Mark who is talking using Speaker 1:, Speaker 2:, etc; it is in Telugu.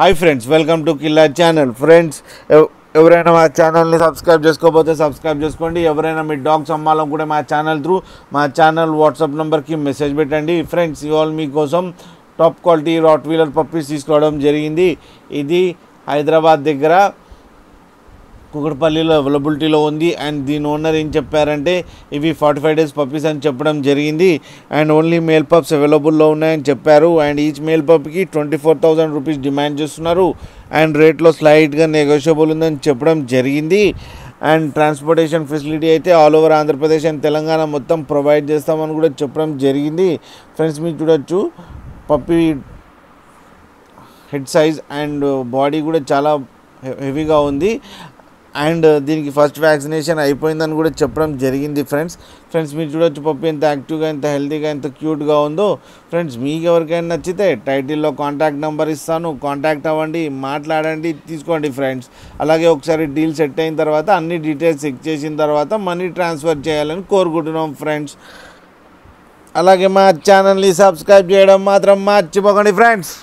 Speaker 1: Hi friends, welcome to Killa channel. Friends, ఎవరైనా మా ఛానల్ని సబ్స్క్రైబ్ చేసుకోకపోతే సబ్స్క్రైబ్ చేసుకోండి. ఎవరైనా మీ డాగ్స్ అమ్మాలనుకుంటే మా ఛానల్ వాట్సాప్ నెంబర్కి మెసేజ్ పెట్టండి. ఫ్రెండ్స్, ఇవాళ మీకోసం top quality rottweiler puppies తీసుకోవడం జరిగింది. ఇది హైదరాబాద్ దగ్గర కుకట్పల్లిలో అవైలబిలిటీలో ఉంది. అండ్ దీని ఓనర్ ఏం చెప్పారంటే ఇవి 45 days పప్పీస్ అని చెప్పడం జరిగింది. అండ్ ఓన్లీ మేల్ పప్స్ అవైలబుల్లో ఉన్నాయని చెప్పారు. అండ్ ఈచ్ మేల్ పప్కి 24,000 రూపీస్ డిమాండ్ చేస్తున్నారు. అండ్ రేట్లో స్లైట్గా నెగోషియబుల్ ఉందని చెప్పడం జరిగింది. అండ్ ట్రాన్స్పోర్టేషన్ ఫెసిలిటీ అయితే all over Andhra Pradesh and Telangana మొత్తం ప్రొవైడ్ చేస్తామని కూడా చెప్పడం జరిగింది. ఫ్రెండ్స్, మీరు చూడొచ్చు puppy head size and body కూడా చాలా హెవీగా ఉంది. అండ్ దీనికి ఫస్ట్ వ్యాక్సినేషన్ అయిపోయిందని కూడా చెప్పడం జరిగింది. ఫ్రెండ్స్ మీరు చూడొచ్చు పప్పి ఎంత యాక్టివ్గా, ఎంత హెల్తీగా, ఎంత క్యూట్గా ఉందో. ఫ్రెండ్స్, మీకు ఎవరికైనా నచ్చితే టైటిల్లో కాంటాక్ట్ నెంబర్ ఇస్తాను, కాంటాక్ట్ అవ్వండి, మాట్లాడండి, తీసుకోండి. ఫ్రెండ్స్, అలాగే ఒకసారి డీల్ సెట్ అయిన తర్వాత అన్ని డీటెయిల్స్ చెక్ చేసిన తర్వాత మనీ ట్రాన్స్ఫర్ చేయాలని కోరుకుంటున్నాం. ఫ్రెండ్స్, అలాగే మా ఛానల్ని సబ్స్క్రైబ్ చేయడం మాత్రం మర్చిపోకండి. ఫ్రెండ్స్.